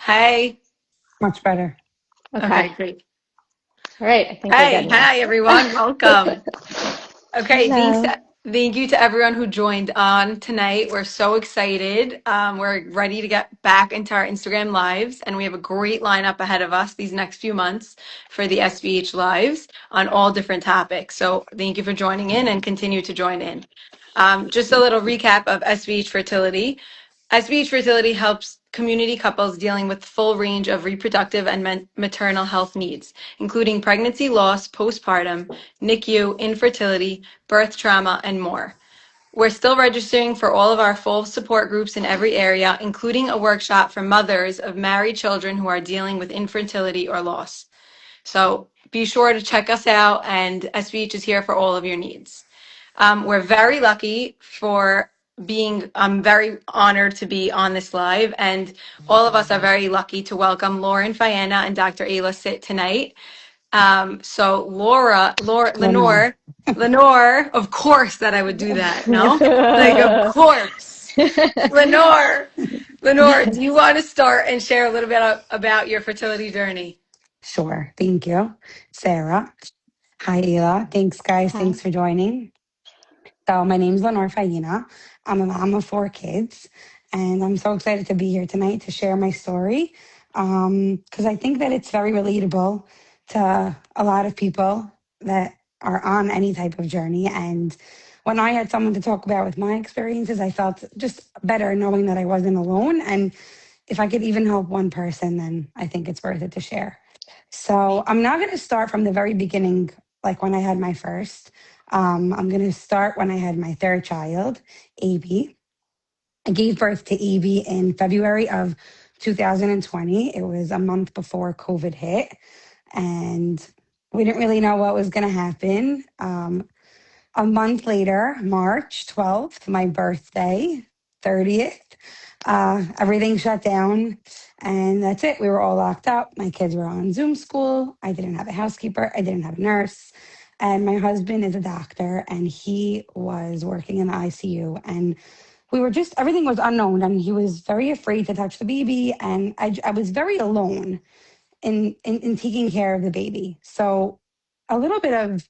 Hey. Much better. Okay, Okay. great. All right. I think we're Hey, good now. hi everyone. Welcome. Okay, Hello. thank you to everyone who joined on tonight. We're so excited. We're ready to get back into our Instagram lives, and we have a great lineup ahead of us these next few months for the SVH lives on all different topics. So thank you for joining in and continue to join in. Just a little recap of SVH fertility. SVH Fertility helps community couples dealing with full range of reproductive and maternal health needs, including pregnancy loss, postpartum, NICU, infertility, birth trauma, and more. We're still registering for all of our full support groups in every area, including a workshop for mothers of married children who are dealing with infertility or loss. So be sure to check us out, and SVH is here for all of your needs. We're very lucky for I'm very honored to be on this live, and all of us are very lucky to welcome Laura and Faiena and Dr. Ayla Sitt tonight. So Lenore. Lenore, of course that I would do that, no? Like, of course. Lenore, Lenore, do you want to start and share a little bit about your fertility journey? Sure. Thank you. Sarah. Hi, Ayla. Thanks, guys. Hi. Thanks for joining. So, my name's Lenore Faiena. I'm a mom of 4 kids, and I'm so excited to be here tonight to share my story because I think that it's very relatable to a lot of people that are on any type of journey. And when I had someone to talk about with my experiences, I felt just better knowing that I wasn't alone. And if I could even help one person, then I think it's worth it to share. So I'm not going to start from the very beginning, like when I had my first. I'm going to start when I had my third child, AB. I gave birth to AB in February of 2020. It was a month before COVID hit, and we didn't really know what was going to happen. A month later, March 12th, my birthday, 30th, everything shut down. And that's it. We were all locked up. My kids were on Zoom school. I didn't have a housekeeper. I didn't have a nurse. And my husband is a doctor and he was working in the ICU. And we were just, everything was unknown. And he was very afraid to touch the baby. And I was very alone in taking care of the baby. So a little bit of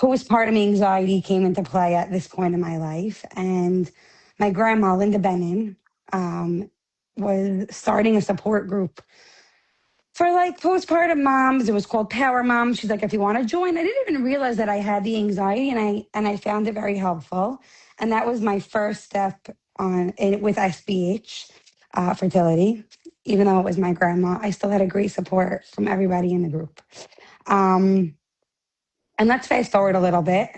postpartum anxiety came into play at this point in my life. And my grandma, Linda Bennon, um, was starting a support group for like postpartum moms. It was called Power Mom. She's like, if you want to join, I didn't even realize that I had the anxiety, and I found it very helpful. And that was my first step with SBH fertility. Even though it was my grandma, I still had a great support from everybody in the group. Um, and let's fast forward a little bit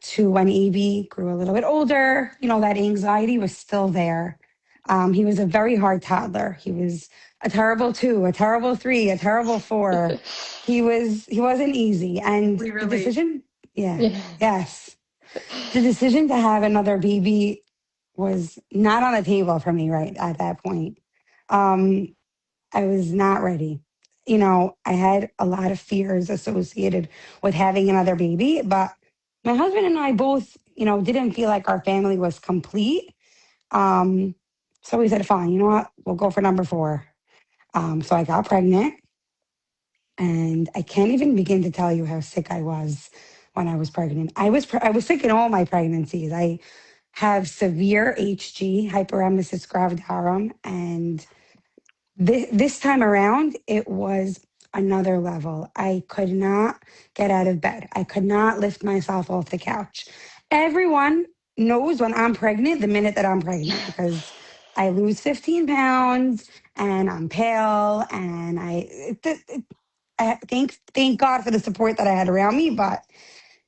to when Evie grew a little bit older. You know, that anxiety was still there. He was a very hard toddler. He was a terrible 2, a terrible 3, a terrible 4. He wasn't easy. And We the relate. decision, yeah, Yeah. yes. The decision to have another baby was not on the table for me right at that point. Um, I was not ready. You know, I had a lot of fears associated with having another baby, but my husband and I both, didn't feel like our family was complete. Um, so we said, fine, you know what? We'll go for number 4. So I got pregnant, and I can't even begin to tell you how sick I was when I was pregnant. I was sick in all my pregnancies. I have severe HG, hyperemesis gravidarum, and this time around, it was another level. I could not get out of bed. I could not lift myself off the couch. Everyone knows when I'm pregnant the minute that I'm pregnant because I lose 15 pounds and I'm pale and thank God for the support that I had around me, but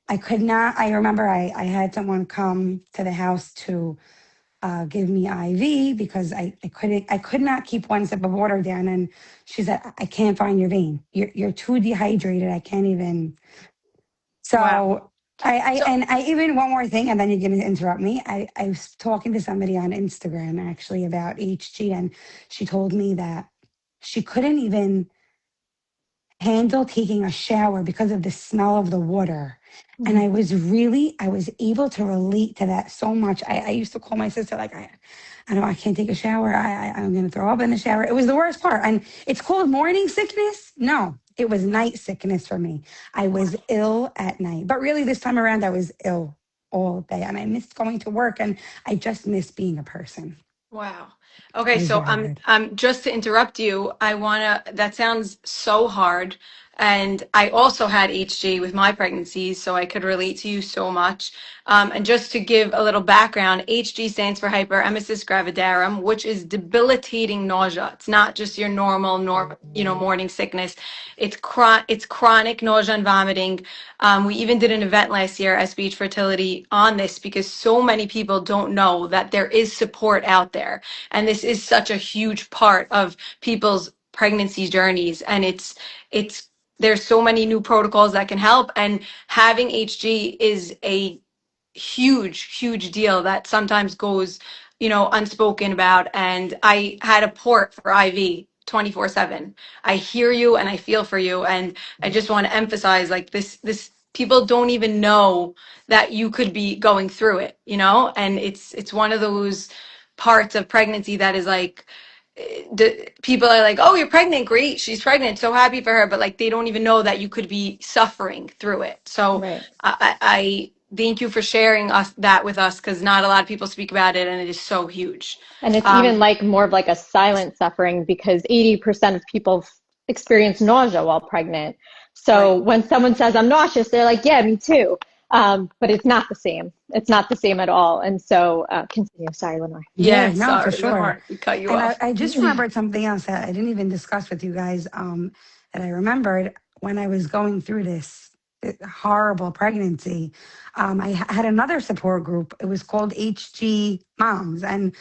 I could not. I remember I had someone come to the house to give me IV because I could not keep one sip of water down. And she said, I can't find your vein. You're too dehydrated. I can't even. Wow. So So, and I even one more thing, and then you're going to interrupt me. I was talking to somebody on Instagram actually about HG, and she told me that she couldn't even handle taking a shower because of the smell of the water. And I was able to relate to that so much. I used to call my sister, like, I I can't take a shower. I'm going to throw up in the shower. It was the worst part. And it's called morning sickness. No, it was night sickness for me. I was ill at night, but really this time around, I was ill all day and I missed going to work and I just missed being a person. Wow. It Okay, was so very hard. just to interrupt you, I wanna, that sounds so hard. And I also had HG with my pregnancies, so I could relate to you so much. And just to give a little background, HG stands for hyperemesis gravidarum, which is debilitating nausea. It's not just your normal, morning sickness. It's chronic nausea and vomiting. We even did an event last year at Speech Fertility on this because so many people don't know that there is support out there. And this is such a huge part of people's pregnancy journeys. And there's so many new protocols that can help. And having HG is a huge deal that sometimes goes, unspoken about. And I had a port for IV 24/7. I hear you and I feel for you. And I just want to emphasize like this people don't even know that you could be going through it. And it's one of those parts of pregnancy that is like the people are like, oh, you're pregnant, great, she's pregnant, so happy for her, but like they don't even know that you could be suffering through it. So Right. I thank you for sharing that with us because not a lot of people speak about it and it is so huge. And it's even um like more of like a silent suffering because 80% of people experience nausea while pregnant. So right. when someone says, I'm nauseous, they're like, yeah, me too. But it's not the same. It's not the same at all. And so continue. Sorry, Lenore. Yeah, Yeah, no, for sorry, sure. Lenore, we cut you And off. I just remembered something else that I didn't even discuss with you guys, that I remembered when I was going through this horrible pregnancy. Had another support group. It was called HG Moms. And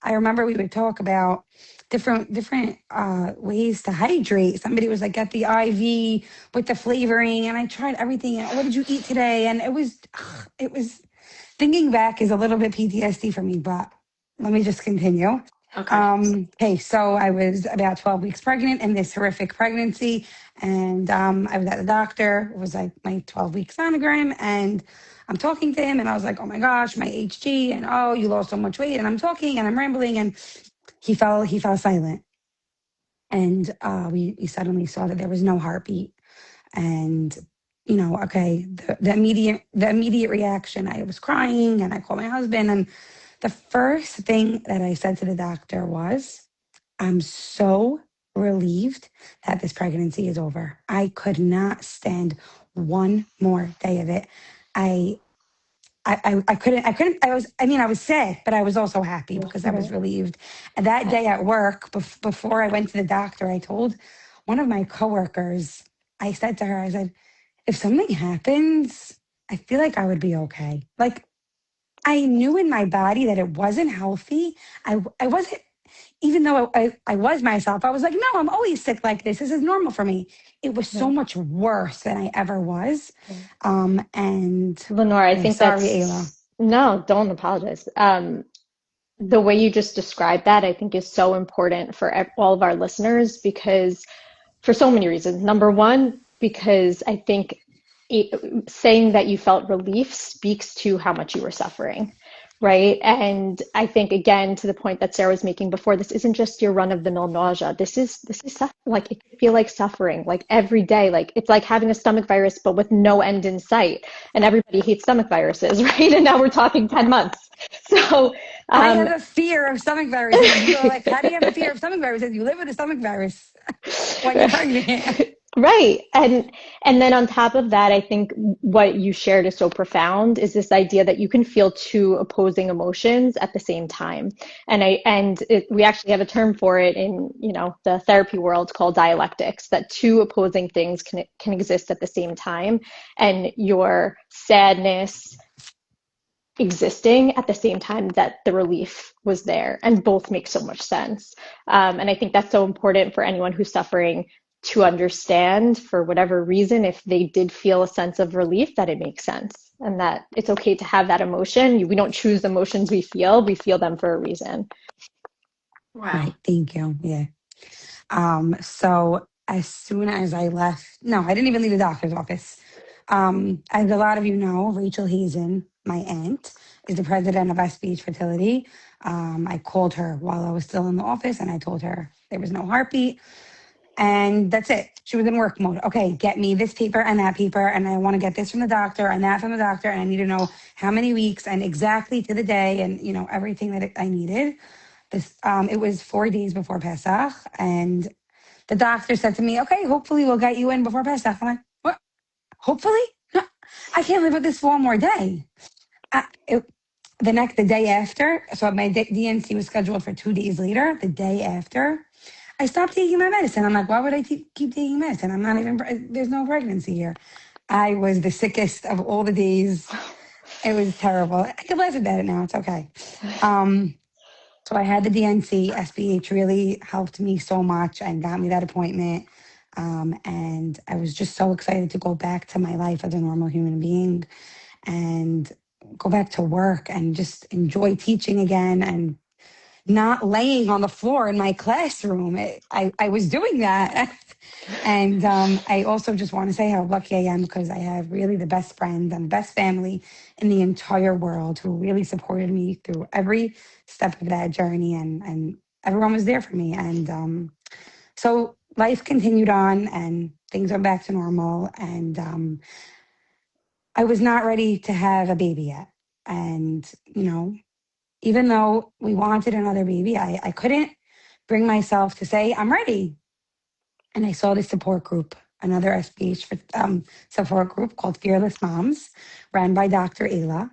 I remember we would talk about different ways to hydrate. Somebody was like, get the IV with the flavoring. And I tried everything. And what did you eat today? And it was, thinking back is a little bit PTSD for me, but let me just continue. Okay. Okay, so I was about 12 weeks pregnant in this horrific pregnancy, and I was at the doctor. It was like my 12-week sonogram, and I'm talking to him, and I was like, "Oh my gosh, my HG, and oh, you lost so much weight." And I'm talking, and I'm rambling, and he fell silent, and we suddenly saw that there was no heartbeat, and okay, the immediate reaction, I was crying, and I called my husband, and the first thing that I said to the doctor was, I'm so relieved that this pregnancy is over. I could not stand one more day of it. I I was sad, but I was also happy because I was Right. relieved. And that day at work, before I went to the doctor, I told one of my coworkers, I said to her, I said, if something happens, I feel like I would be okay. Like, I knew in my body that it wasn't healthy. I wasn't, even though I was myself, I was like, no, I'm always sick like this. This is normal for me. It was so Right. much worse than I ever was. Right. And Lenore, I yeah, think sorry, Ayla. no, don't apologize. The way you just described that, I think, is so important for all of our listeners because for so many reasons. Number one, because I think saying that you felt relief speaks to how much you were suffering, right? And I think again to the point that Sarah was making before, this isn't just your run-of-the-mill nausea. This is like it can feel like suffering, like every day, like it's like having a stomach virus but with no end in sight. And everybody hates stomach viruses, right? And now we're talking 10 months. So I um, have a fear of stomach viruses. And people are like, how do you have a fear of stomach viruses? You live with a stomach virus when you're pregnant. Right. And then on top of that, I think what you shared is so profound is this idea that you can feel two opposing emotions at the same time. We actually have a term for it in, the therapy world called dialectics, that two opposing things can exist at the same time and your sadness existing at the same time that the relief was there, and both make so much sense. And I think that's so important for anyone who's suffering to understand, for whatever reason, if they did feel a sense of relief, that it makes sense and that it's okay to have that emotion. We don't choose the emotions we feel them for a reason. Wow. Right. Thank you. Yeah. So as soon as I left, no, I didn't even leave the doctor's office. As a lot of you know, Rachel Hazen my aunt is the president of SBH Fertility. I called her while I was still in the office and I told her there was no heartbeat. And that's it. She was in work mode. Okay, get me this paper and that paper. And I want to get this from the doctor and that from the doctor. And I need to know how many weeks and exactly to the day and, everything that I needed. It was 4 days before Pesach. And the doctor said to me, okay, hopefully we'll get you in before Pesach. I'm like, what? Hopefully? No, I can't live with this for one more day. I, it, the day after, so my DNC was scheduled for 2 days later. The day after, I stopped taking my medicine. I'm like, why would I keep taking medicine? I'm not even, there's no pregnancy here. I was the sickest of all the days. It was terrible. I can laugh about it now. It's okay. So I had the DNC. SBH really helped me so much and got me that appointment. And I was just so excited to go back to my life as a normal human being and go back to work and just enjoy teaching again and not laying on the floor in my classroom. I was doing that. And I also just want to say how lucky I am because I have really the best friends and the best family in the entire world who really supported me through every step of that journey. And everyone was there for me. And so life continued on and things went back to normal. And I was not ready to have a baby yet. And, even though we wanted another baby, I couldn't bring myself to say, I'm ready. And I saw this support group, another SBH support group called Fearless Moms, ran by Dr. Ayla.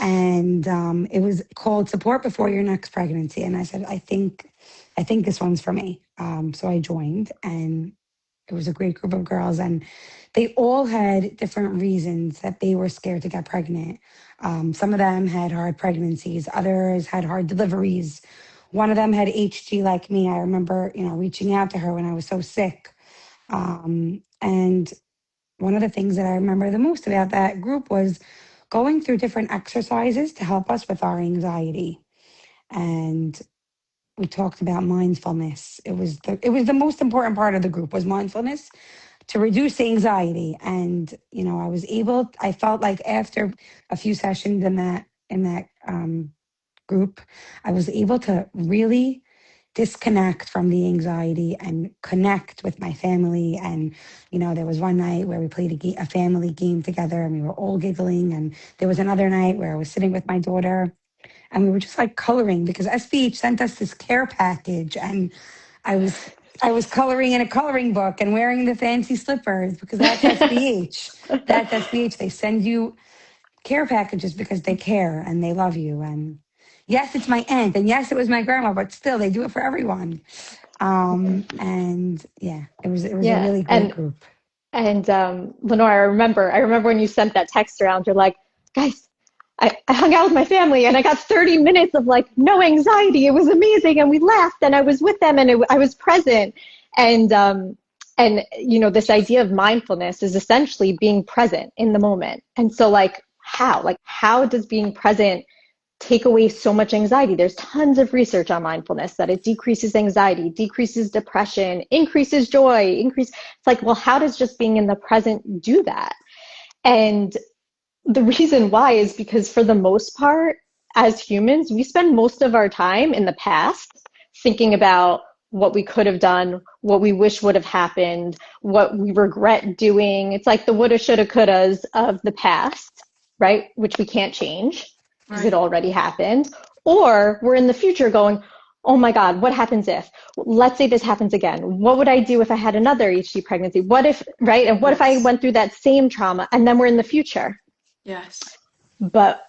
And it was called Support Before Your Next Pregnancy. And I said, I think this one's for me. So I joined and it was a great group of girls, and they all had different reasons that they were scared to get pregnant. Some of them had hard pregnancies, others had hard deliveries. One of them had HG like me. I remember, reaching out to her when I was so sick. And one of the things that I remember the most about that group was going through different exercises to help us with our anxiety. And we talked about mindfulness. It was the most important part of the group was mindfulness to reduce anxiety. And I felt like after a few sessions in that group, I was able to really disconnect from the anxiety and connect with my family. And there was one night where we played a family game together and we were all giggling, and there was another night where I was sitting with my daughter and we were just like coloring because SBH sent us this care package, and I was I was coloring in a coloring book and wearing the fancy slippers because that's SBH. That's SBH. They send you care packages because they care and they love you. And yes, it's my aunt, and yes, it was my grandma, but still, they do it for everyone. And yeah, it was a Yeah. really great group. And Lenore, I remember when you sent that text around, you're like, guys, I hung out with my family and I got 30 minutes of like no anxiety. It was amazing. And we laughed and I was with them and I was present. And, this idea of mindfulness is essentially being present in the moment. And so how does being present take away so much anxiety? There's tons of research on mindfulness that it decreases anxiety, decreases depression, increases joy, it's like, well, how does just being in the present do that? And the reason why is because for the most part, as humans, we spend most of our time in the past thinking about what we could have done, what we wish would have happened, what we regret doing. It's like the woulda, shoulda, couldas of the past, right? Which we can't change because it Right. already happened. Or we're in the future going, oh my God, what happens if? Let's say this happens again. What would I do if I had another HG pregnancy? What if, right? And what if I Yes. went through that same trauma? And then we're in the future. Yes. But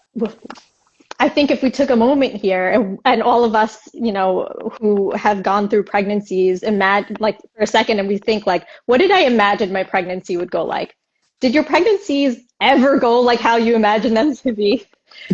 I think if we took a moment here and all of us, who have gone through pregnancies, imagine like for a second and we think like, what did I imagine my pregnancy would go like? Did your pregnancies ever go like how you imagined them to be?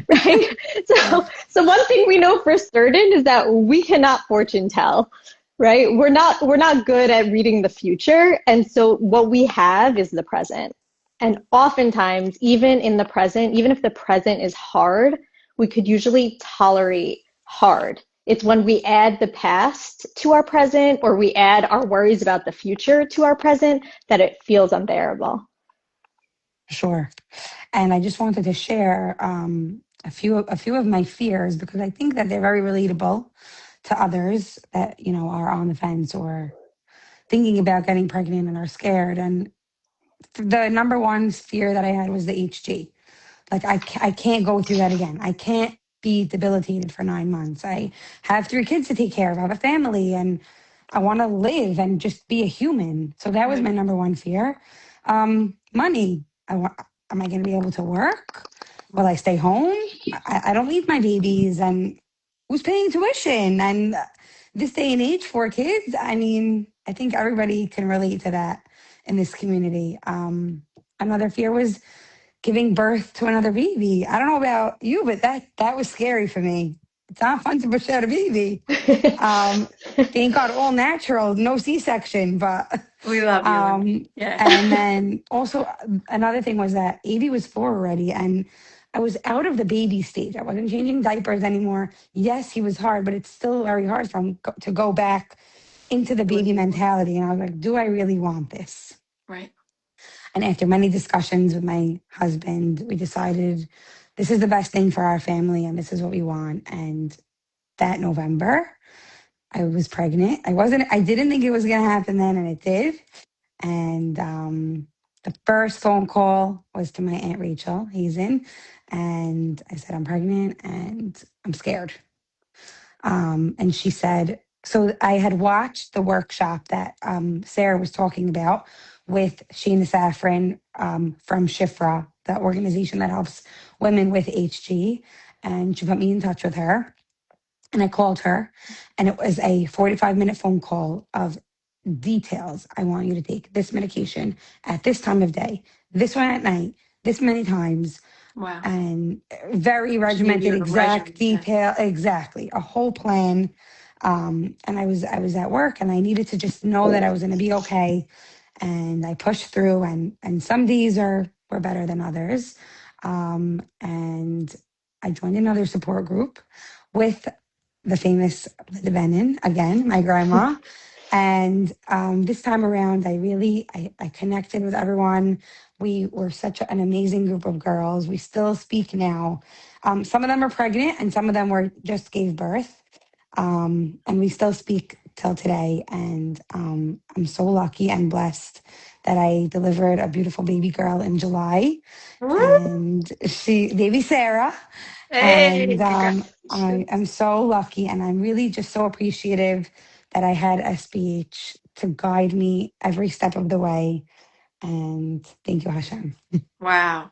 Right? Yeah. So one thing we know for certain is that we cannot fortune tell, right? We're not good at reading the future. And so what we have is the present. And oftentimes, even in the present, even if the present is hard, we could usually tolerate hard. It's when we add the past to our present or we add our worries about the future to our present that it feels unbearable. Sure. And I just wanted to share a few of my fears because I think that they're very relatable to others that are on the fence or thinking about getting pregnant and are scared. And the number one fear that I had was the HG. Like I can't go through that again. I can't be debilitated for 9 months. I have three kids to take care of. I have a family, and I want to live and just be a human. So that was Right. my number one fear. Money. Am I going to be able to work? Will I stay home? I don't leave my babies, and who's paying tuition? And this day and age, for kids. I mean, I think everybody can relate to that in this community. Another fear was giving birth to another baby. I don't know about you, but that was scary for me. It's not fun to push out a baby. Um, thank God, all natural, no C-section. But We love you, Lenore. um, Yeah. and then also another thing was that Avy was 4 already, and I was out of the baby stage. I wasn't changing diapers anymore. Yes, he was hard, but it's still very hard for him to go back into the What baby do you want? mentality. And I was like, do I really want this? Right. And after many discussions with my husband, we decided this is the best thing for our family and this is what we want. And that November, I was pregnant. I didn't think it was going to happen then, and it did. And the first phone call was to my Aunt Rachel Hazen. And I said, I'm pregnant and I'm scared. And she said, so I had watched the workshop that Sarah was talking about with Sheena Saffron from Shifra, the organization that helps women with HG. And she put me in touch with her. And I called her, and it was a 45-minute phone call of details. I want you to take this medication at this time of day, this one at night, this many times, Wow. and very She gave regimented, you a exact regimen. Yeah. detail, exactly a whole plan. And I was at work, and I needed to just know that I was going to be okay. And I pushed through, and some days were better than others. And I joined another support group with the famous Linda Benin again, my grandma. And this time around, I connected with everyone. We were such an amazing group of girls. We still speak now. Some of them are pregnant, and some of them were just gave birth. And we still speak till today. And I'm so lucky and blessed that I delivered a beautiful baby girl in July, Woo! and baby Sarah. And Hey, I congratulations. am so lucky, and I'm really just so appreciative that I had SBH to guide me every step of the way. And thank you, Hashem. Wow.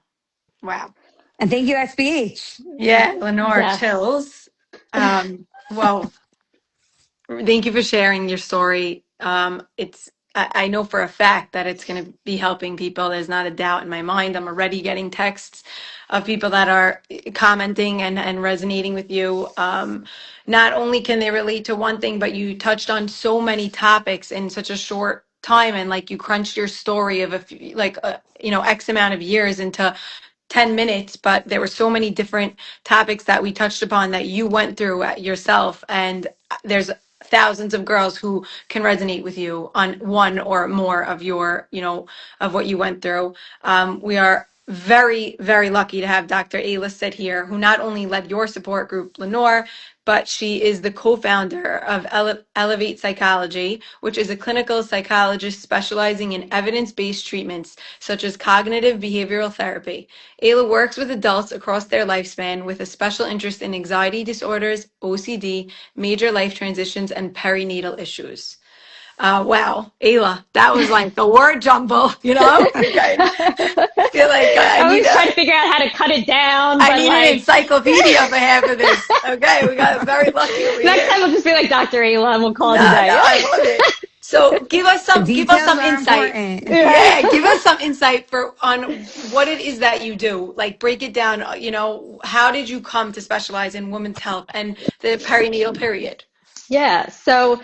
Wow. And thank you, SBH. Yeah, Lenore, Yes. chills. Well, thank you for sharing your story. I know for a fact that it's going to be helping people. There's not a doubt in my mind. I'm already getting texts of people that are commenting and resonating with you. Not only can they relate to one thing, but you touched on so many topics in such a short time, and like you crunched your story of a few, like X amount of years into 10 minutes, but there were so many different topics that we touched upon that you went through yourself. And there's thousands of girls who can resonate with you on one or more of of what you went through. We are very, very lucky to have Dr. Ayla Sitt here, who not only led your support group, Lenore, but she is the co-founder of Elevate Psychology, which is a clinical psychologist specializing in evidence-based treatments such as cognitive behavioral therapy. Ayla works with adults across their lifespan with a special interest in anxiety disorders, OCD, major life transitions, and perinatal issues. Wow, Ayla, that was like the word jumble, Okay. I feel like I always try to figure out how to cut it down, I but need an like encyclopedia for half of this. Okay, we got very lucky over next here. time we'll just be like Dr. Ayla and we'll call No, it a day. no, I love it. So The give us details some are insight. important. Yeah, give Right. us some insight on what it is that you do. Like break it down, how did you come to specialize in women's health and the perinatal period? Yeah. So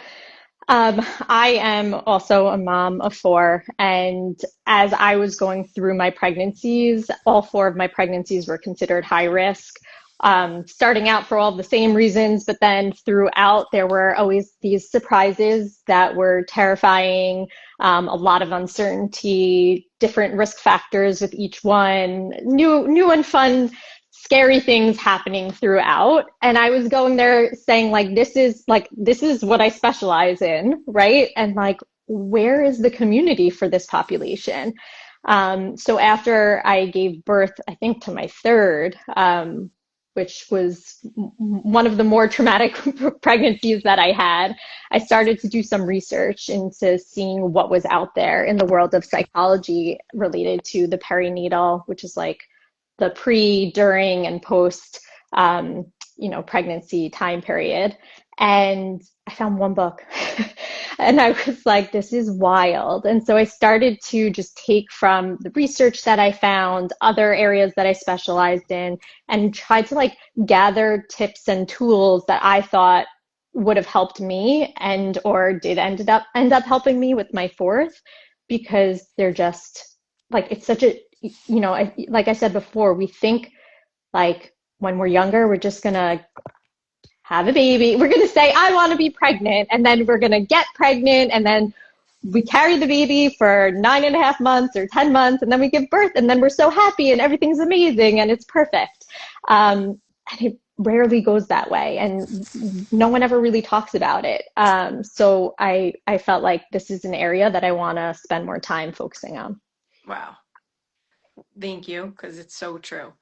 I am also a mom of four, and as I was going through my pregnancies, all four of my pregnancies were considered high risk. starting out for all the same reasons, but then throughout there were always these surprises that were terrifying, a lot of uncertainty, different risk factors with each one, new and fun, scary things happening throughout. And I was going there saying this is what I specialize in, right? And like, where is the community for this population? So after I gave birth, I think to my third, which was one of the more traumatic pregnancies that I had, I started to do some research into seeing what was out there in the world of psychology related to the perinatal, which is like the pre, during, and post, pregnancy time period. And I found one book and I was like, this is wild. And so I started to just take from the research that I found, other areas that I specialized in, and try to like gather tips and tools that I thought would have helped me and or did end up helping me with my fourth, because they're just like, it's such a, like I said before, we think like when we're younger, we're just gonna have a baby. We're going to say, I want to be pregnant. And then we're going to get pregnant. And then we carry the baby for 9.5 months or 10 months. And then we give birth. And then we're so happy and everything's amazing and it's perfect. And it rarely goes that way. And no one ever really talks about it. So I felt like this is an area that I want to spend more time focusing on. Wow. Thank you, because it's so true.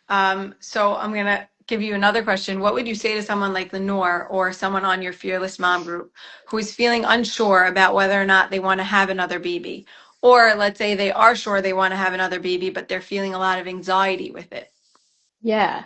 So I'm going to give you another question. What would you say to someone like Lenore or someone on your Fearless Mom group who is feeling unsure about whether or not they want to have another baby? Or let's say they are sure they want to have another baby, but they're feeling a lot of anxiety with it. Yeah.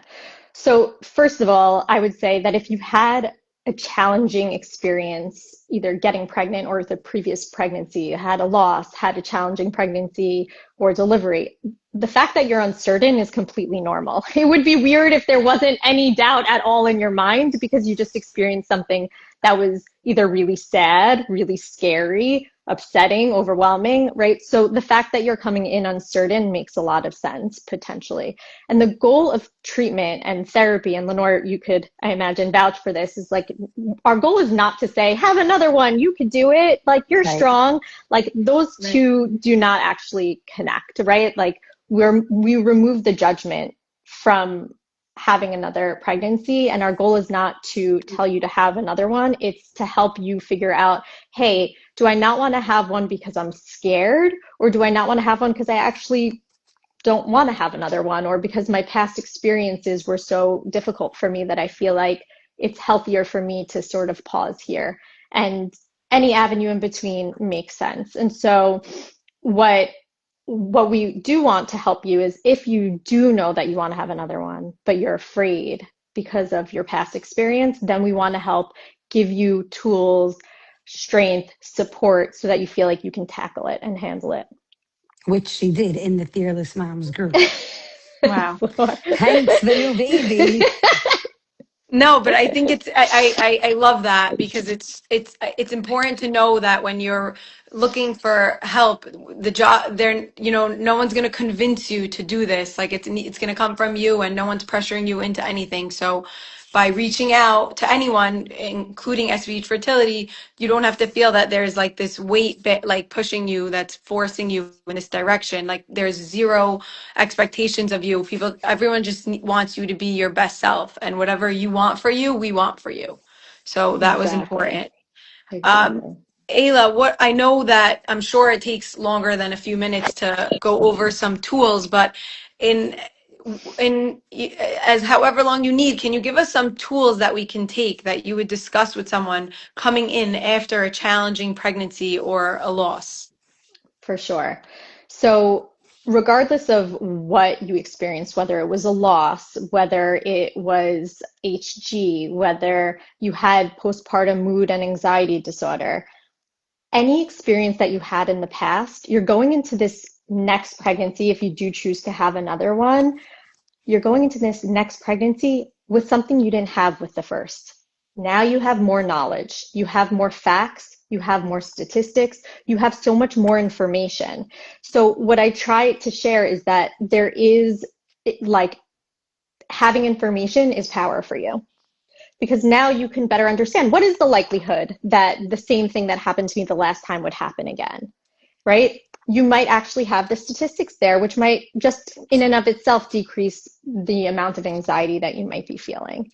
So, first of all, I would say that if you've had a challenging experience, either getting pregnant or with a previous pregnancy, had a loss, had a challenging pregnancy or delivery, the fact that you're uncertain is completely normal. It would be weird if there wasn't any doubt at all in your mind because you just experienced something that was either really sad, really scary, upsetting, overwhelming, right? So the fact that you're coming in uncertain makes a lot of sense potentially. And the goal of treatment and therapy, and Lenore, you could, I imagine, vouch for this, is like, our goal is not to say, have another one, you could do it, like you're Right. strong. Like those two do not actually connect, right? Like we remove the judgment from having another pregnancy, and our goal is not to tell you to have another one. It's to help you figure out, hey, do I not want to have one because I'm scared, or do I not want to have one because I actually don't want to have another one, or because my past experiences were so difficult for me that I feel like it's healthier for me to sort of pause here. And any avenue in between makes sense. And so what we do want to help you is, if you do know that you want to have another one, but you're afraid because of your past experience, then we want to help give you tools, strength, support, so that you feel like you can tackle it and handle it. Which she did in the Fearless Moms group. Wow. Hence the new baby. No, but I think I love that, because it's important to know that when you're looking for help, the job there, no one's going to convince you to do this. Like it's going to come from you, and no one's pressuring you into anything. So by reaching out to anyone, including SVH Fertility, you don't have to feel that there's like this weight like pushing you, that's forcing you in this direction. Like there's zero expectations of you. Everyone just wants you to be your best self, and whatever you want for you, we want for you. So that was Exactly. important. Um, Exactly. Ayla, what I know that I'm sure it takes longer than a few minutes to go over some tools, but in in as however long you need, can you give us some tools that we can take that you would discuss with someone coming in after a challenging pregnancy or a loss? For sure. So, regardless of what you experienced, whether it was a loss, whether it was HG, whether you had postpartum mood and anxiety disorder, any experience that you had in the past, you're going into this next pregnancy, if you do choose to have another one, you're going into this next pregnancy with something you didn't have with the first. Now you have more knowledge, you have more facts, you have more statistics, you have so much more information. So what I try to share is that there is like having information is power for you, because now you can better understand what is the likelihood that the same thing that happened to me the last time would happen again, right? You might actually have the statistics there, which might just in and of itself decrease the amount of anxiety that you might be feeling.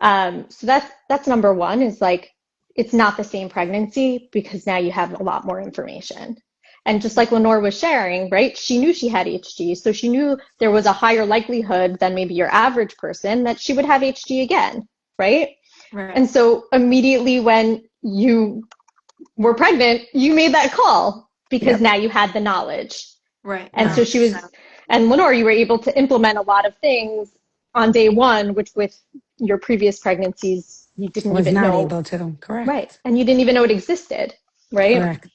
So that's number one, is like, it's not the same pregnancy because now you have a lot more information. And just like Lenore was sharing, right? She knew she had HG, so she knew there was a higher likelihood than maybe your average person that she would have HG again, right? Right. And so immediately when you were pregnant, you made that call because now you had the knowledge. Right. And No. so she was, and Lenore, you were able to implement a lot of things on day one, which with your previous pregnancies, you didn't Was even not know. able to. Correct. Right. And you didn't even know it existed. Right. Correct.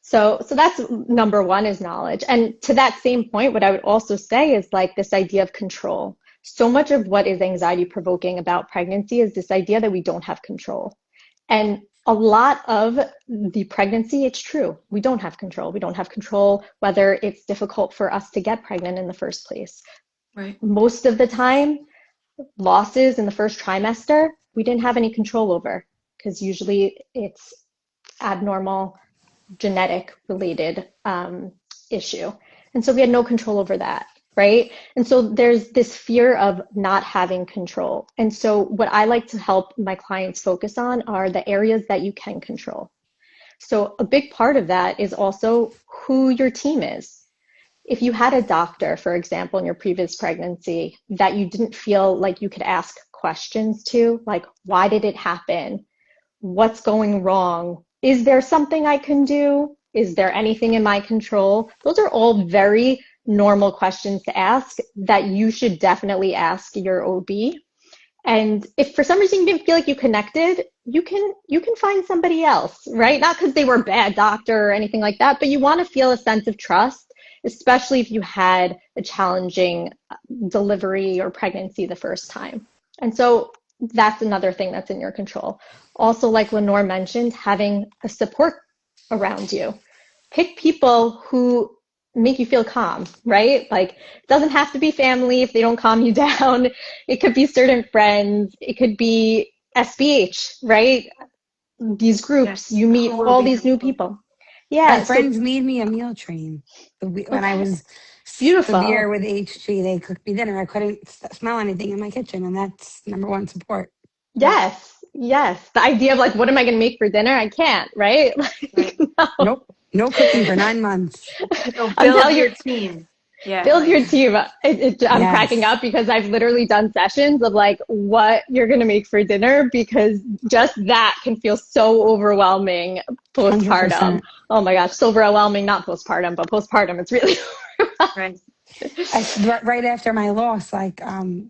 So that's number one, is knowledge. And to that same point, what I would also say is like this idea of control. So much of what is anxiety provoking about pregnancy is this idea that we don't have control. And a lot of the pregnancy, it's true. We don't have control. We don't have control whether it's difficult for us to get pregnant in the first place. Right. Most of the time, losses in the first trimester, we didn't have any control over, because usually it's abnormal, genetic related issue. And so we had no control over that, right? And so there's this fear of not having control. And so what I like to help my clients focus on are the areas that you can control. So a big part of that is also who your team is. If you had a doctor, for example, in your previous pregnancy that you didn't feel like you could ask questions to, like, why did it happen? What's going wrong? Is there something I can do? Is there anything in my control? Those are all very normal questions to ask that you should definitely ask your OB. And if for some reason you didn't feel like you connected, you can find somebody else, right? Not because they were a bad doctor or anything like that, but you want to feel a sense of trust, especially if you had a challenging delivery or pregnancy the first time. And so that's another thing that's in your control. Also, like Lenore mentioned, having a support around you. Pick people who make you feel calm, right? Like, it doesn't have to be family if they don't calm you down. It could be certain friends. It could be SBH, right? These groups, you meet all these new people. My Yeah. So friends made me a meal train. When I okay, was severe beautiful. with HG, they cooked me dinner. I couldn't smell anything in my kitchen, and that's number one support. Right. Yes. Yes. The idea of like, what am I going to make for dinner? I can't, right? Right. Like, no. Nope, no cooking for 9 months. So I'm build telling you, your team. Yeah. build Like, your team. I'm cracking Yes, up because I've literally done sessions of like what you're going to make for dinner, because just that can feel so overwhelming postpartum. 100%. Oh my gosh, so overwhelming, not postpartum, but postpartum, it's really right. Right after my loss, like,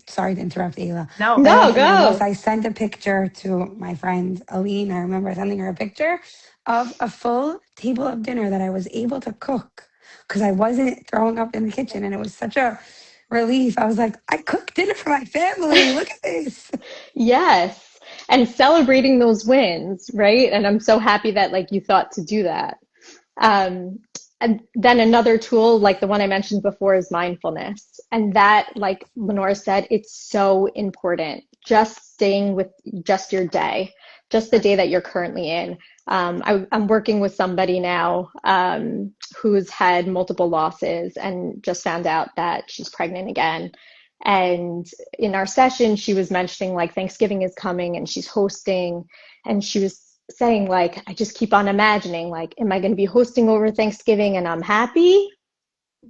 sorry to interrupt, Ayla. No. Right no after my loss, go. I sent a picture to my friend Aline. I remember sending her a picture of a full table of dinner that I was able to cook because I wasn't throwing up in the kitchen, and it was such a relief. I was like, I cooked dinner for my family. Look at this. Yes. And celebrating those wins, right? And I'm so happy that like you thought to do that. Um, and then another tool, like the one I mentioned before, is mindfulness. And that, like Lenore said, it's so important. Just staying with just your day, just the day that you're currently in. I'm working with somebody now who's had multiple losses and just found out that she's pregnant again. And in our session, she was mentioning like Thanksgiving is coming and she's hosting, and she was saying like, I just keep on imagining like, am I going to be hosting over Thanksgiving and I'm happy,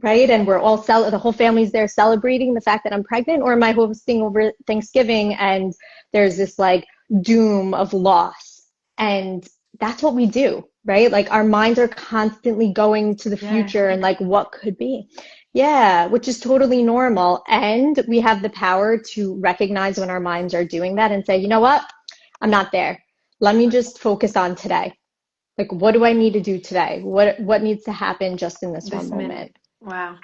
right? And we're all the whole family's there celebrating the fact that I'm pregnant, or am I hosting over Thanksgiving and there's this like doom of loss? And that's what we do, right? Like our minds are constantly going to the Yeah. future and like what could be. Yeah, which is totally normal. And we have the power to recognize when our minds are doing that and say, you know what? I'm not there. Let me just focus on today. Like, what do I need to do today? What needs to happen just in this one This moment? minute. Wow.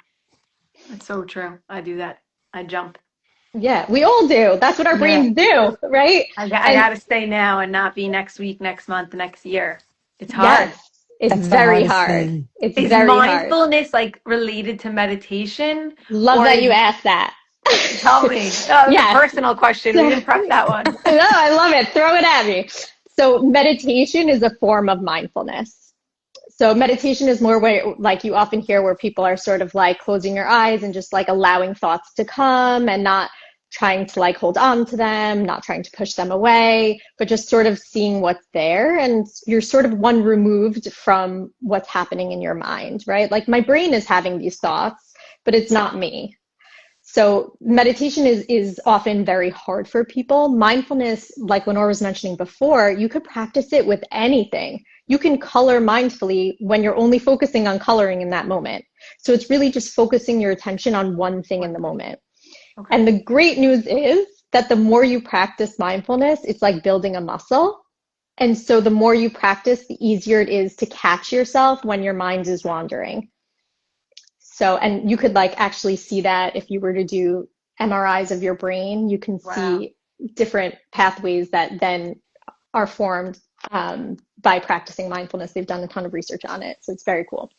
That's so true. I do that. I jump. Yeah, we all do. That's what our Yeah. brains do, right? I And got to stay now and not be next week, next month, next year. It's hard. yes, it's That's the very hardest hard. thing. It's Is very hard. mindfulness like related to meditation, Love or that you is asked that. Tell me. That was a Yes. personal question. We So, didn't prep that one. no, I love it. Throw it at me. So meditation is a form of mindfulness. So meditation is more where, like you often hear where people are sort of like closing your eyes and just like allowing thoughts to come and not trying to like hold on to them, not trying to push them away, but just sort of seeing what's there. And you're sort of one removed from what's happening in your mind, right? Like my brain is having these thoughts, but it's not me. So meditation is often very hard for people. Mindfulness, like Lenore was mentioning before, you could practice it with anything. You can color mindfully when you're only focusing on coloring in that moment. So it's really just focusing your attention on one thing in the moment. Okay. And the great news is that the more you practice mindfulness, it's like building a muscle. And so the more you practice, the easier it is to catch yourself when your mind is wandering. So, and you could like actually see that if you were to do MRIs of your brain, you can Wow. see different pathways that then are formed by practicing mindfulness. They've done a ton of research on it. So it's very cool.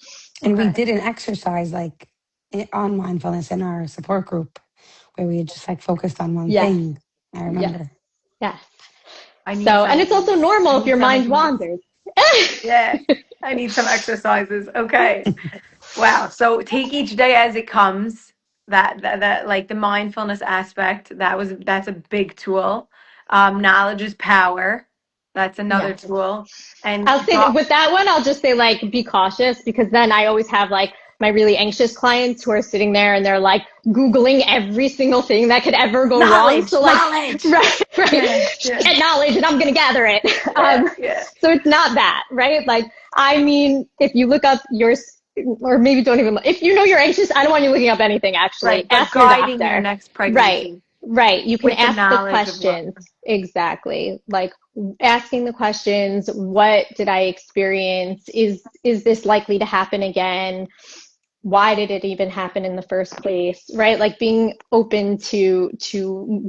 And we Okay. did an exercise like on mindfulness in our support group where we had just like focused on one Yes, thing. I yes, remember. yes. I need So, and it's some also I normal if need your some mind advice. wanders. Yeah. I need some exercises. Okay. Wow. So take each day as it comes. That like the mindfulness aspect, that's a big tool. Knowledge is power. That's another Yes. tool. I'll And say that with that one, I'll just say like be cautious because then I always have like my really anxious clients who are sitting there and they're like Googling every single thing that could ever go wrong. knowledge, So like, knowledge. right, Yeah, yeah, get knowledge and I'm going to gather it. yeah, yeah. So it's not that, right? Like, I mean, if you look up yours, or maybe don't even, if you know you're anxious, I don't want you looking up anything actually. Right. But Ask your guiding your doctor. next Right. pregnancy Right. You can with the ask the knowledge of what. questions. Exactly. Like asking the questions, what did I experience? Is this likely to happen again? Why did it even happen in the first place? Right? Like being open to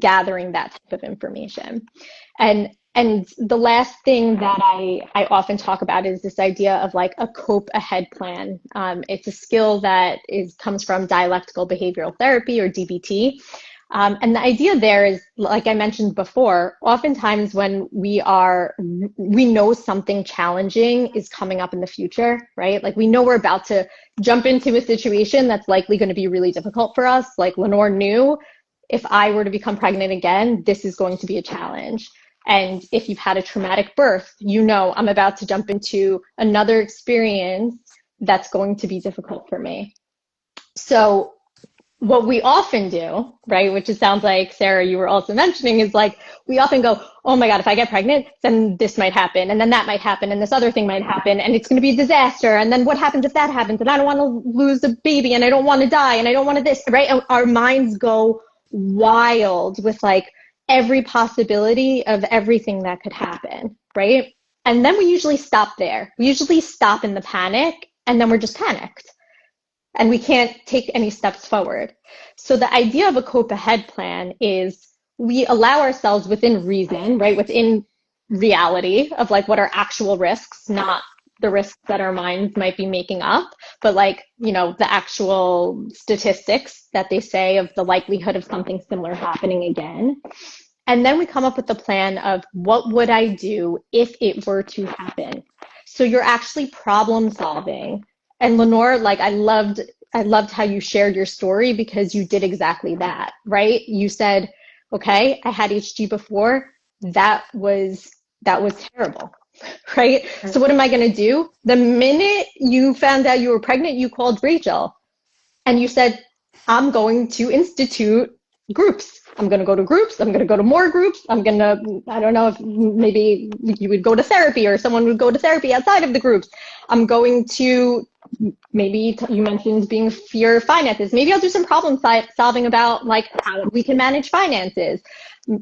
gathering that type of information. And the last thing that I often talk about is this idea of like a cope ahead plan. It's a skill that comes from dialectical behavioral therapy or DBT. And the idea there is, like I mentioned before, oftentimes when we know something challenging is coming up in the future, right? Like we know we're about to jump into a situation that's likely going to be really difficult for us. Like Lenore knew if I were to become pregnant again, this is going to be a challenge. And if you've had a traumatic birth, you know I'm about to jump into another experience that's going to be difficult for me. So what we often do, right, which it sounds like, Sarah, you were also mentioning, is like we often go, oh my God, if I get pregnant, then this might happen, and then that might happen, and this other thing might happen, and it's going to be a disaster. And then what happens if that happens? And I don't want to lose a baby, and I don't want to die, and I don't want to this, right? And our minds go wild with like every possibility of everything that could happen, right? And then we usually stop there. We usually stop in the panic, and then we're just panicked and we can't take any steps forward. So the idea of a cope ahead plan is we allow ourselves within reason, right, within reality of like what are actual risks, not the risks that our minds might be making up, but like, you know, the actual statistics that they say of the likelihood of something similar happening again. And then we come up with a plan of what would I do if it were to happen? So you're actually problem solving. And Lenore, like I loved how you shared your story because you did exactly that, right? You said, okay, I had HG before. That was terrible, right? So what am I going to do? The minute you found out you were pregnant, you called Rachel and you said, I'm going to institute groups. I'm going to go to groups. I'm going to go to more groups. I don't know if maybe you would go to therapy or someone would go to therapy outside of the groups. I'm going to, maybe you mentioned being fear finances. Maybe I'll do some problem solving about like how we can manage finances.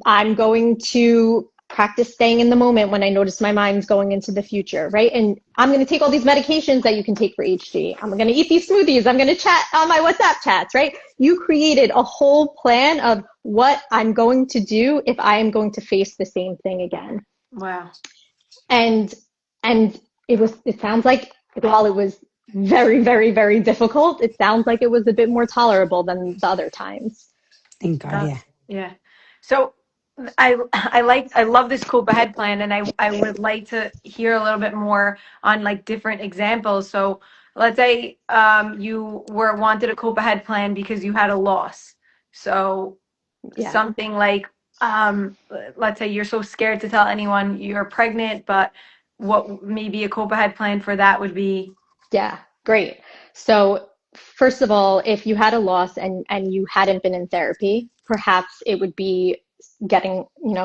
I'm going to practice staying in the moment when I notice my mind's going into the future, right? And I'm going to take all these medications that you can take for HG. I'm going to eat these smoothies. I'm going to chat on my WhatsApp chats, right? You created a whole plan of what I'm going to do if I am going to face the same thing again. Wow. And it sounds like while it was very, very, very difficult, it sounds like it was a bit more tolerable than the other times. Thank God, yeah. Yeah. So I love this Coop Ahead plan, and I would like to hear a little bit more on like different examples. So let's say you were wanted a Coop Ahead plan because you had a loss. So Yeah. something like let's say you're so scared to tell anyone you're pregnant, but what maybe a Coop Ahead plan for that would be. Yeah, great. So first of all, if you had a loss and you hadn't been in therapy, perhaps it would be getting,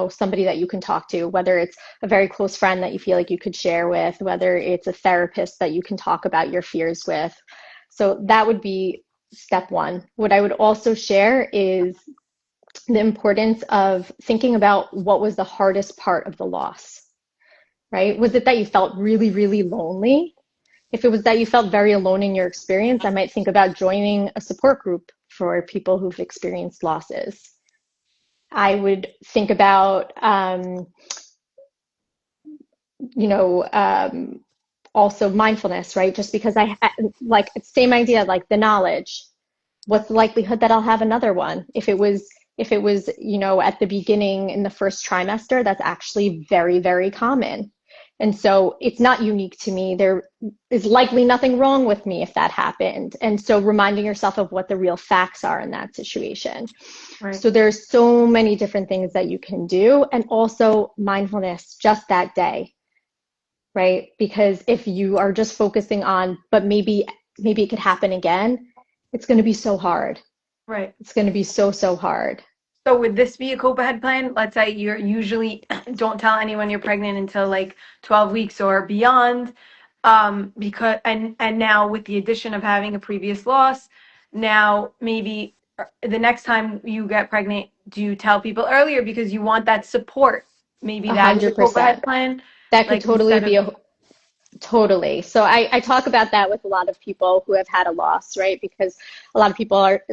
somebody that you can talk to, whether it's a very close friend that you feel like you could share with, whether it's a therapist that you can talk about your fears with. So that would be step one. What I would also share is the importance of thinking about what was the hardest part of the loss, right? Was it that you felt really, really lonely? If it was that you felt very alone in your experience, I might think about joining a support group for people who've experienced losses. I would think about, you know, um, also mindfulness, right? Just because like, same idea, like the knowledge. What's the likelihood that I'll have another one? If it was, at the beginning in the first trimester, that's actually very, very common. And so it's not unique to me. There is likely nothing wrong with me if that happened. And so reminding yourself of what the real facts are in that situation. Right. So there's so many different things that you can do, and also mindfulness just that day, right? Because if you are just focusing on, but maybe it could happen again, it's going to be so hard. Right. It's going to be so, so hard. So would this be a cope ahead plan? Let's say you're usually don't tell anyone you're pregnant until like 12 weeks or beyond. Because and now with the addition of having a previous loss, now maybe the next time you get pregnant, do you tell people earlier because you want that support? Maybe A that is a hundred cope ahead percent. plan, That could like totally instead be of. a totally. So I talk about that with a lot of people who have had a loss, right? Because a lot of people are,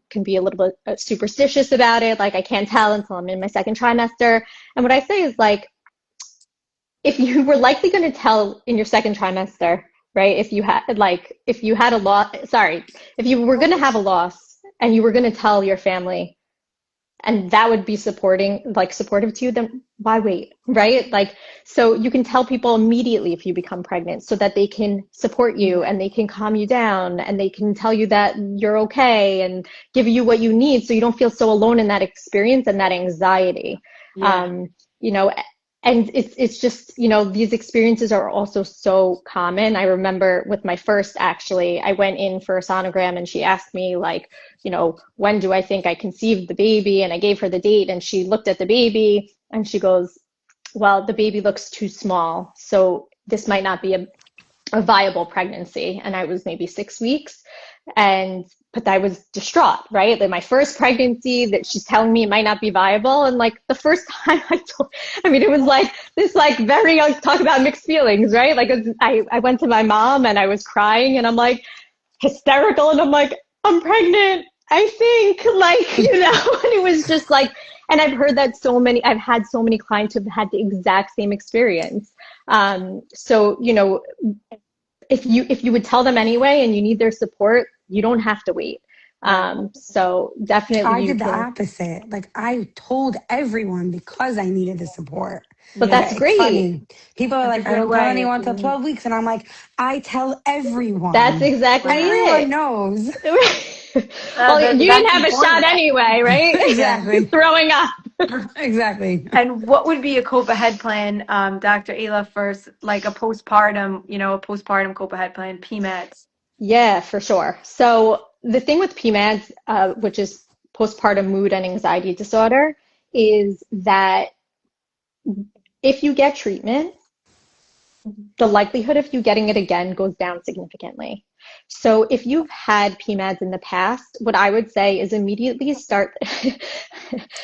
can be a little bit superstitious about it. Like, I can't tell until I'm in my second trimester. And what I say is, like, if you were likely going to tell in your second trimester, right? If you had a loss, sorry, if you were going to have a loss and you were going to tell your family, and that would be supportive to you, then why wait, right? Like, so you can tell people immediately if you become pregnant so that they can support you and they can calm you down and they can tell you that you're okay and give you what you need so you don't feel so alone in that experience and that anxiety. Yeah. Um, you know, and it's just, these experiences are also so common. I remember with my first, actually, I went in for a sonogram and she asked me, like, when do I think I conceived the baby? And I gave her the date and she looked at the baby and she goes, well, the baby looks too small, so this might not be a viable pregnancy. And I was maybe 6 weeks. But I was distraught, right? Like, my first pregnancy, that she's telling me it might not be viable. And like the first time it was like this, like, very, talk about mixed feelings, right? Like, I went to my mom and I was crying and I'm like hysterical and I'm like, I'm pregnant, I think, like, and it was just like, and I've had so many clients who've had the exact same experience. So, if you would tell them anyway and you need their support, you don't have to wait. Right. So definitely I you did the can, opposite. Like I told everyone because I needed the support. but Yeah. that's It's great. funny. People are That's a like, I good don't tell way of anyone till doing 12 weeks. And I'm like, I tell That's everyone. exactly it. Everyone it. knows. Well, you didn't That's have a shot important. anyway, right? Yeah. Exactly. Throwing up. Exactly. And what would be a cope ahead plan, Dr. Ayla, first, like a postpartum, a postpartum cope ahead plan, PMADS? Yeah, for sure. So the thing with PMADS, which is postpartum mood and anxiety disorder, is that if you get treatment, the likelihood of you getting it again goes down significantly. So if you've had PMADS in the past, what I would say is immediately start.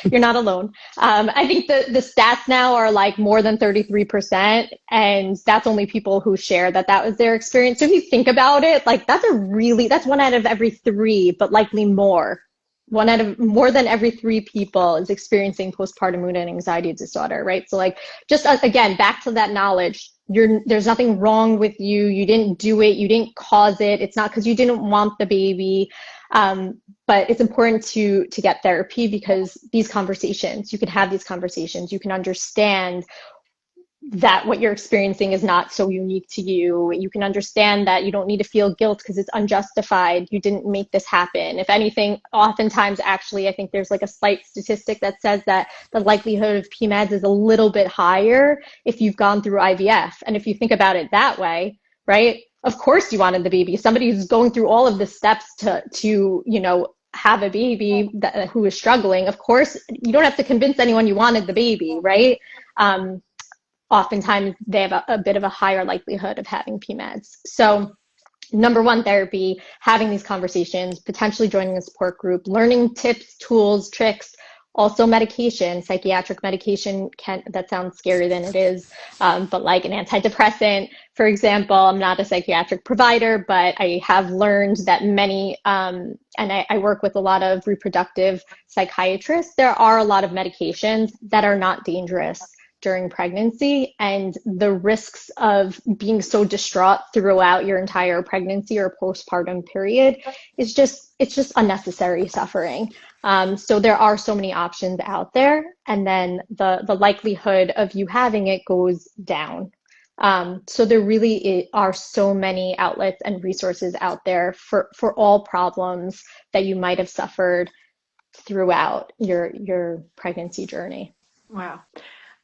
You're not alone. I think the stats now are like more than 33%, and that's only people who share that was their experience. So if you think about it, like, that's one out of every three, but likely more. One out of more than every three people is experiencing postpartum mood and anxiety disorder, right? So, like, just again, back to that knowledge. There's nothing wrong with you. You didn't do it. You didn't cause it. It's not because you didn't want the baby. But but it's important to get therapy, because these conversations, you can have these conversations, you can understand that what you're experiencing is not so unique to you. You can understand that you don't need to feel guilt because it's unjustified. You didn't make this happen. If anything, oftentimes, actually, I think there's like a slight statistic that says that the likelihood of PMADS is a little bit higher if you've gone through IVF. And if you think about it that way, right? Of course you wanted the baby. Somebody who's going through all of the steps to have a baby who is struggling. Of course, you don't have to convince anyone you wanted the baby, right? Oftentimes they have a bit of a higher likelihood of having PMADS. So number one, therapy, having these conversations, potentially joining a support group, learning tips, tools, tricks, also medication, psychiatric medication that sounds scarier than it is, but like an antidepressant, for example. I'm not a psychiatric provider, but I have learned that many, and I work with a lot of reproductive psychiatrists, there are a lot of medications that are not dangerous during pregnancy, and the risks of being so distraught throughout your entire pregnancy or postpartum period is it's just unnecessary suffering. So there are so many options out there, and then the likelihood of you having it goes down. So there really are so many outlets and resources out there for all problems that you might have suffered throughout your pregnancy journey. Wow.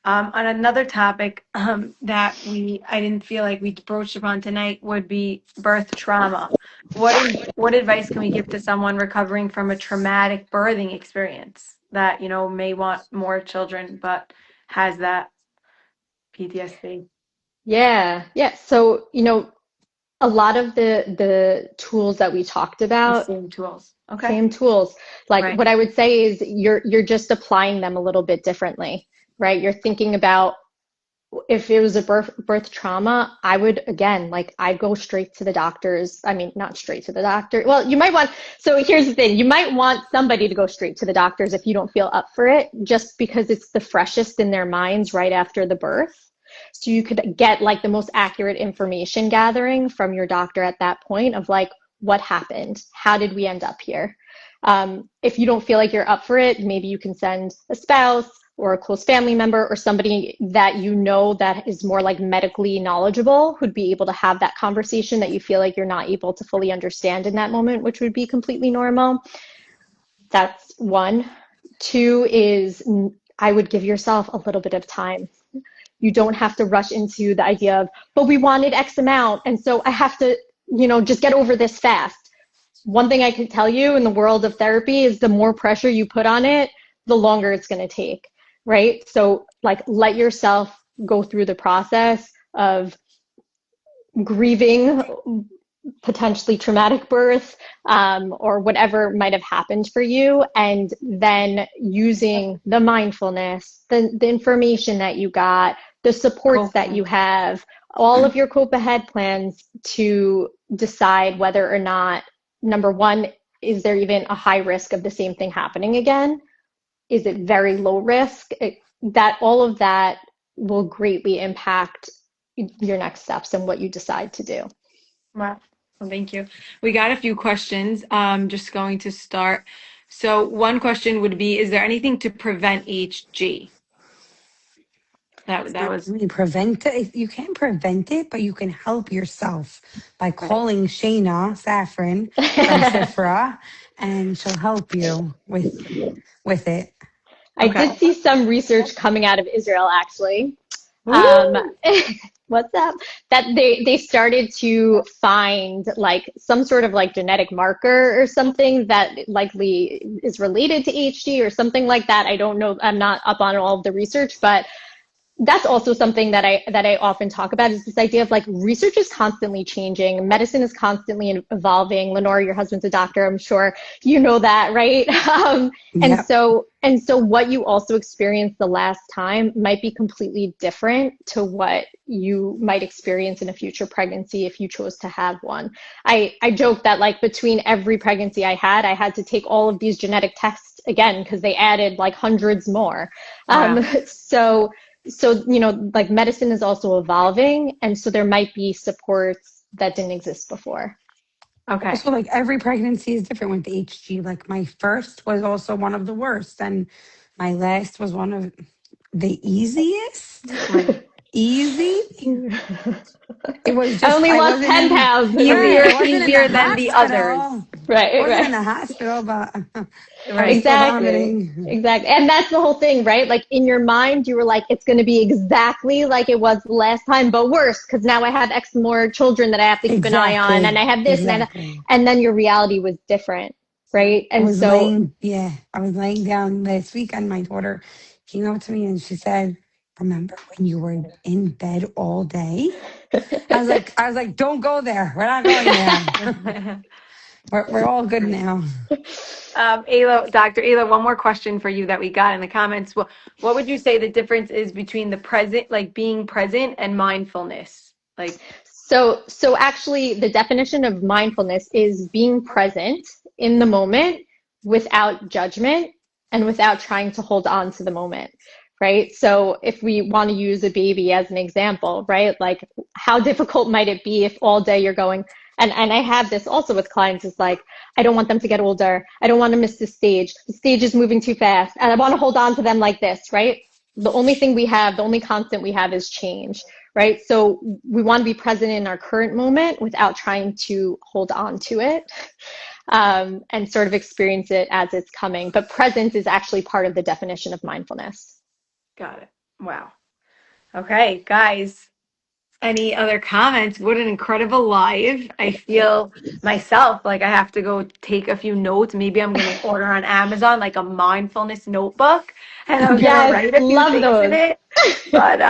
On another topic that I didn't feel like we broached upon tonight would be birth trauma. What advice can we give to someone recovering from a traumatic birthing experience that, may want more children but has that PTSD? Yeah. So, a lot of the tools that we talked The about, same tools. Okay. same tools. Like Right. what I would say is you're just applying them a little bit differently, right? You're thinking about, if it was a birth trauma, I would, again, like I'd go straight to the doctors. I mean, not straight to the doctor. Well, so here's the thing. You might want somebody to go straight to the doctors if you don't feel up for it, just because it's the freshest in their minds right after the birth. So you could get like the most accurate information gathering from your doctor at that point of like, what happened? How did we end up here? If you don't feel like you're up for it, maybe you can send a spouse or a close family member or somebody that that is more like medically knowledgeable, who'd be able to have that conversation that you feel like you're not able to fully understand in that moment, which would be completely normal. That's one. Two is, I would give yourself a little bit of time. You don't have to rush into the idea of, but we wanted X amount, and so I have to, just get over this fast. One thing I can tell you in the world of therapy is the more pressure you put on it, the longer it's going to take, right? So like, let yourself go through the process of grieving potentially traumatic birth, or whatever might have happened for you, and then using the mindfulness, the information that you got, the supports that you have, all of your cope ahead plans to decide whether or not, number one, is there even a high risk of the same thing happening again? Is it very low risk? All of that will greatly impact your next steps and what you decide to do. Wow. Well, thank you. We got a few questions. Just going to start. So one question would be, is there anything to prevent HG? That was Really prevent it. You can't prevent it, but you can help yourself by right. calling Shayna Saffron from Sifra, and she'll help you with it. I Okay. did see some research coming out of Israel, actually. Um, Woo! what's up? That they started to find like some sort of like genetic marker or something that likely is related to HD or something like that. I don't know. I'm not up on all of the research, but that's also something that I often talk about, is this idea of like, research is constantly changing, medicine is constantly evolving. Lenore, your husband's a doctor, I'm sure you know that, right? And Yep. so what you also experienced the last time might be completely different to what you might experience in a future pregnancy if you chose to have one. I joke that like between every pregnancy I had to take all of these genetic tests again because they added like hundreds more. Wow. So, like medicine is also evolving, and so there might be supports that didn't exist before. Okay. Also, like every pregnancy is different with the HG. Like my first was also one of the worst, and my last was one of the easiest. Right. Easy. It was I just only I lost wasn't 10 in. pounds this Right, year. I wasn't in the Easier than the others. hospital. Right, Wasn't in right. the hospital, but I was Right. still Exactly. vomiting. Exactly. And that's the whole thing, right? Like in your mind, you were like, it's going to be exactly like it was the last time, but worse, because now I have X more children that I have to keep an eye on, and I Exactly. have this and I have, Exactly. and then your reality was different, right? I And was so, laying, yeah, I was laying down last week, and my daughter came up to me and she said, "Remember when you were in bed all day?" I was like, "Don't go there. We're not going there. We're all good now." Ayla, Dr. Ayla, one more question for you that we got in the comments. What would you say the difference is between the present, like being present, and mindfulness? Like, so actually, the definition of mindfulness is being present in the moment without judgment and without trying to hold on to the moment, right? So if we want to use a baby as an example, right? Like how difficult might it be if all day you're going, and I have this also with clients, is like, I don't want them to get older. I don't want to miss the stage. The stage is moving too fast. And I want to hold on to them like this, right? The only thing we have, the only constant we have is change, right? So we want to be present in our current moment without trying to hold on to it, and sort of experience it as it's coming. But presence is actually part of the definition of mindfulness. got it. Wow. Okay, guys. Any other comments? What an incredible live. I feel myself like I have to go take a few notes. Maybe I'm going to order on Amazon like a mindfulness notebook and I'm going to Yes, write a few love things in those. it. But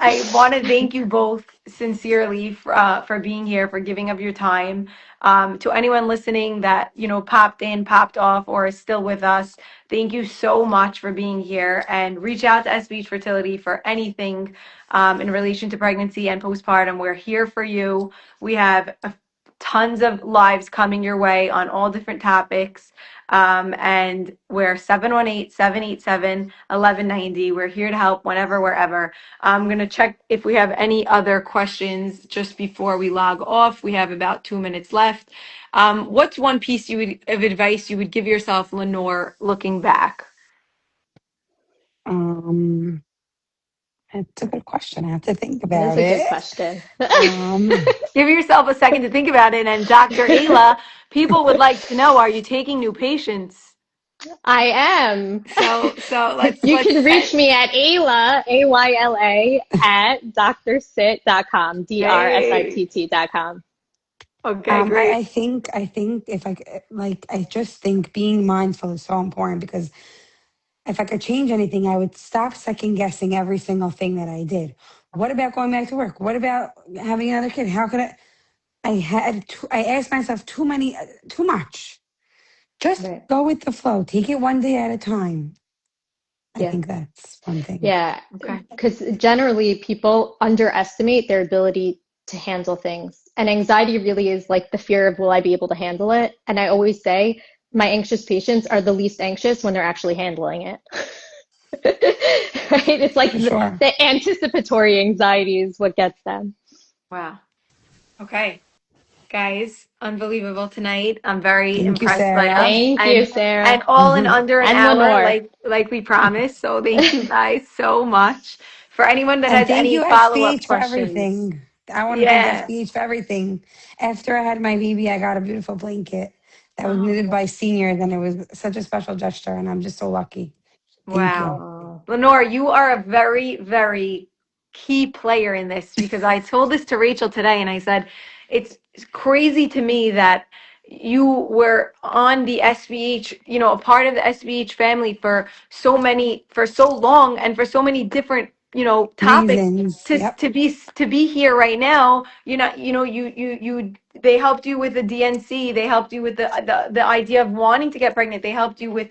I want to thank you both sincerely for being here, for giving up your time. To anyone listening that, popped in, popped off, or is still with us, thank you so much for being here. And reach out to SBH Fertility for anything in relation to pregnancy and postpartum. We're here for you. We have tons of lives coming your way on all different topics. And we're 718-787-1190. We're here to help whenever, wherever. I'm going to check if we have any other questions just before we log off. We have about 2 minutes left. What's one piece of advice you would give yourself, Lenore, looking back? Um, it's a good question. I have to think That is about a good it. question. Um, Give yourself a second to think about it. And Dr. Ayla, people would like to know, are you taking new patients? I am. So let's You let's can reach me at Ayla, Ayla, at drsitt.com, Hey. drsitt.com. Okay, I, great. I think if I just think being mindful is so important because if I could change anything, I would stop second guessing every single thing that I did. What about going back to work? What about having another kid? How could I? I asked myself too much. Just Right. go with the flow. Take it one day at a time. I Yeah. think that's one thing. Yeah. Okay. Because generally people underestimate their ability to handle things. And anxiety really is like the fear of, will I be able to handle it? And I always say my anxious patients are the least anxious when they're actually handling it. Right? It's like For sure. the anticipatory anxiety is what gets them. Wow. Okay. Guys, unbelievable tonight. I'm very Thank you, impressed by us Sarah. Thank you, and Sarah. all in under an And hour, Lenore. like we promised. So thank you guys so much. For anyone that And has thank any you, follow-up SPH, for questions. everything. I want to thank Yeah. SPH for everything. After I had my baby, I got a beautiful blanket that was Oh, knitted by seniors, and it was such a special gesture, and I'm just so lucky. Thank you. wow. Oh, Lenore, you are a very, very key player in this because I told this to Rachel today and I said, it's crazy to me that you were on the SVH, a part of the SVH family for so long and for so many different, topics Reasons. Yep. to be here right now. They helped you with the DNC. They helped you with the idea of wanting to get pregnant. They helped you with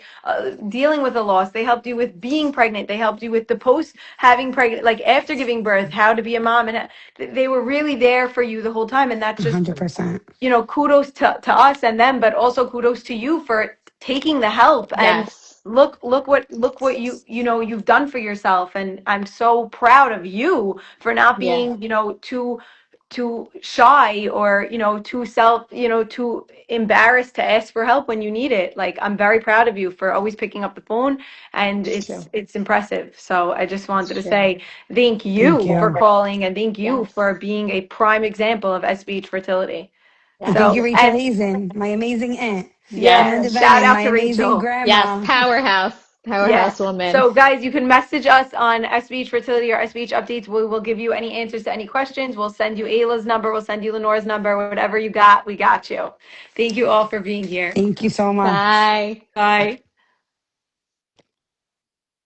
dealing with a loss. They helped you with being pregnant. They helped you with the post having pregnant, like after giving birth, how to be a mom. And they were really there for you the whole time. And that's just, 100%. kudos to us and them, but also kudos to you for taking the help. And yes. look what you've done for yourself. And I'm so proud of you for not Yeah. being, too shy or, too too embarrassed to ask for help when you need it. Like, I'm very proud of you for always picking up the phone, and It's it's true. it's impressive. So I just It's wanted to true. say thank Thank you for you. calling, and thank you Yes. for being a prime example of SBH fertility. And thank Yes. you, So, Rachel and Hazen, my amazing aunt. yeah, Amanda Yes. shout Benning, out my to amazing Rachel. Yes. grandma. Powerhouse. Yeah. Powerhouse woman. So, guys, you can message us on SBH Fertility or SBH Updates. We will give you any answers to any questions. We'll send you Ayla's number. We'll send you Lenore's number. Whatever you got, we got you. Thank you all for being here. Thank you so much. Bye. Bye.